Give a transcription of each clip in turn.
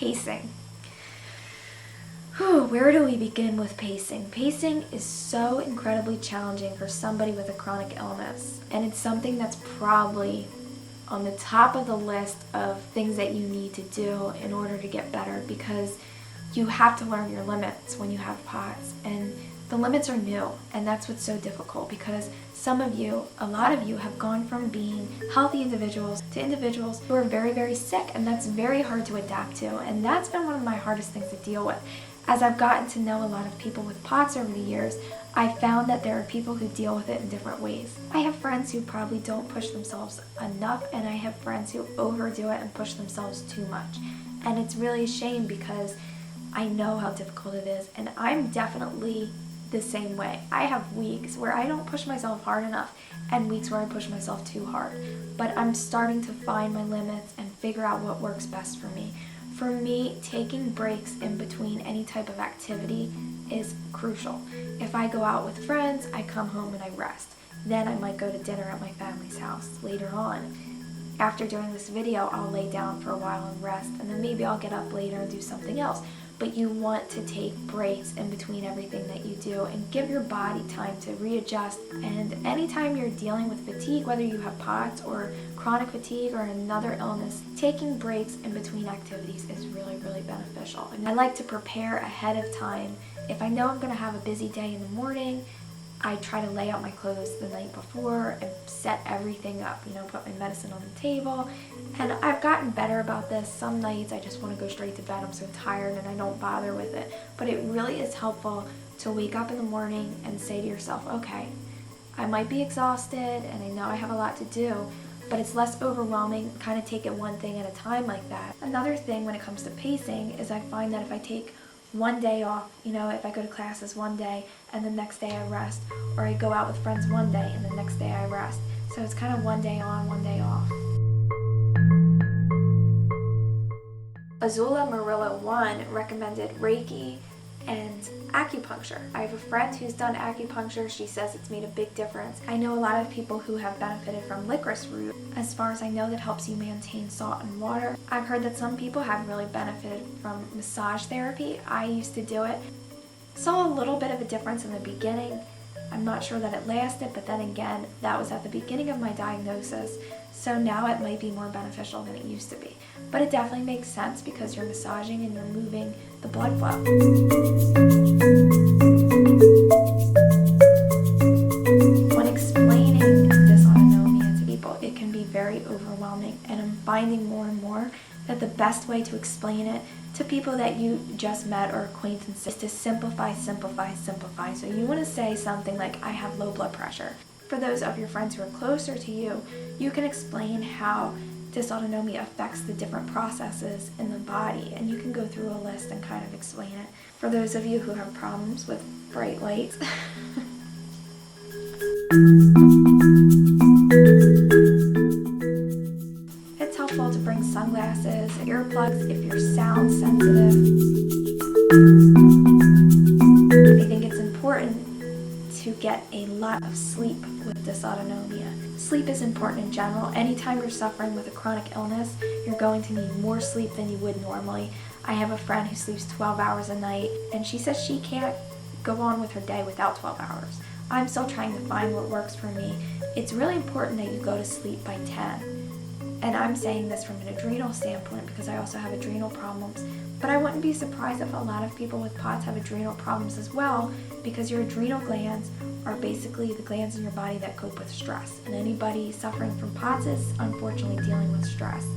Pacing. Where do we begin with pacing? Pacing is so incredibly challenging for somebody with a chronic illness, and it's something that's probably on the top of the list of things that you need to do in order to get better, because you have to learn your limits when you have POTS, and the limits are new, and that's what's so difficult, because a lot of you have gone from being healthy individuals to individuals who are very, very sick, and that's very hard to adapt to, and that's been one of my hardest things to deal with. As I've gotten to know a lot of people with POTS over the years, I found that there are people who deal with it in different ways. I have friends who probably don't push themselves enough, and I have friends who overdo it and push themselves too much. And it's really a shame, because I know how difficult it is, and I'm definitely the same way. I have weeks where I don't push myself hard enough and weeks where I push myself too hard. But I'm starting to find my limits and figure out what works best for me. For me, taking breaks in between any type of activity is crucial. If I go out with friends, I come home and I rest. Then I might go to dinner at my family's house later on. After doing this video, I'll lay down for a while and rest, and then maybe I'll get up later and do something else. But you want to take breaks in between everything that you do and give your body time to readjust. And anytime you're dealing with fatigue, whether you have POTS or chronic fatigue or another illness, taking breaks in between activities is really, really beneficial. And I like to prepare ahead of time. If I know I'm going to have a busy day in the morning, I try to lay out my clothes the night before and set everything up, put my medicine on the table. And I've gotten better about this. Some nights I just want to go straight to bed. I'm so tired and I don't bother with it. But it really is helpful to wake up in the morning and say to yourself, okay, I might be exhausted and I know I have a lot to do, but it's less overwhelming. Kind of take it one thing at a time like that. Another thing when it comes to pacing is I find that if I take one day off, if I go to classes one day and the next day I rest, or I go out with friends one day and the next day I rest. So it's kind of one day on, one day off. Azula Marilla 1 recommended Reiki and acupuncture. I have a friend who's done acupuncture. She says it's made a big difference. I know a lot of people who have benefited from licorice root. As far as I know, that helps you maintain salt and water. I've heard that some people have really benefited from massage therapy. I used to do it. Saw a little bit of a difference in the beginning. I'm not sure that it lasted, but then again, that was at the beginning of my diagnosis. So now it might be more beneficial than it used to be. But it definitely makes sense because you're massaging and you're moving the blood flow. When explaining dysautonomia to people, it can be very overwhelming, and I'm finding more and more that the best way to explain it to people that you just met or acquaintances is to simplify, simplify, simplify. So you want to say something like, I have low blood pressure. For those of your friends who are closer to you, you can explain how dysautonomia affects the different processes in the body, and you can go through a list and kind of explain it. For those of you who have problems with bright lights, it's helpful to bring sunglasses, earplugs if you're sound sensitive. I think it's important to get a lot of sleep with dysautonomia. Sleep is important in general. Anytime you're suffering with a chronic illness, you're going to need more sleep than you would normally. I have a friend who sleeps 12 hours a night, and she says she can't go on with her day without 12 hours. I'm still trying to find what works for me. It's really important that you go to sleep by 10. And I'm saying this from an adrenal standpoint because I also have adrenal problems. But I wouldn't be surprised if a lot of people with POTS have adrenal problems as well, because your adrenal glands are basically the glands in your body that cope with stress. And anybody suffering from POTS is unfortunately dealing with stress.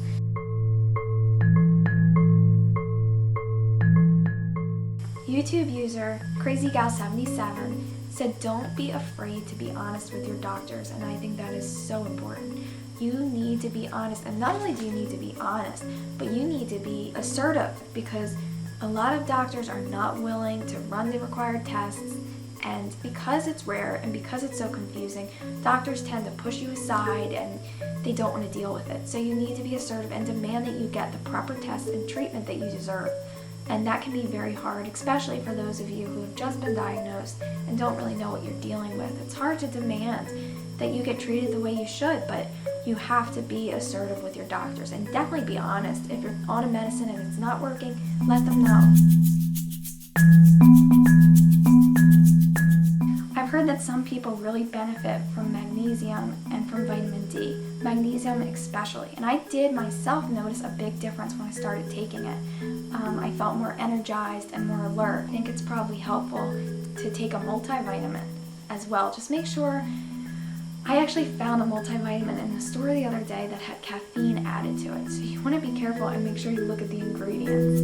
YouTube user CrazyGal77 said, don't be afraid to be honest with your doctors, and I think that is so important. You need to be honest, and not only do you need to be honest, but you need to be assertive, because a lot of doctors are not willing to run the required tests, and because it's rare and because it's so confusing, doctors tend to push you aside and they don't want to deal with it. So you need to be assertive and demand that you get the proper tests and treatment that you deserve. And that can be very hard, especially for those of you who have just been diagnosed and don't really know what you're dealing with. It's hard to demand that you get treated the way you should, but you have to be assertive with your doctors and definitely be honest. If you're on a medicine and it's not working, let them know. I've heard that some people really benefit from magnesium and from vitamin D, magnesium especially, and I did myself notice a big difference when I started taking it. I felt more energized and more alert. I think it's probably helpful to take a multivitamin as well. Just make sure. I actually found a multivitamin in the store the other day that had caffeine added to it, so you want to be careful and make sure you look at the ingredients.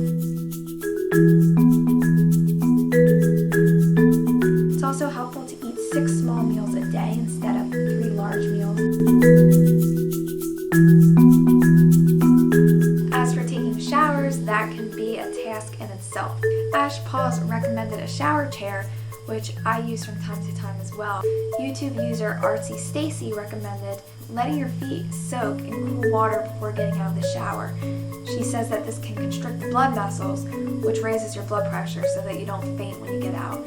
It's also helpful to eat 6 small meals a day instead of 3 large meals. As for taking showers, that can be a task in itself. Ash Paws recommended a shower chair, which I use from time to time as well. YouTube user Artsy Stacy recommended letting your feet soak in cool water before getting out of the shower. She says that this can constrict the blood vessels, which raises your blood pressure so that you don't faint when you get out.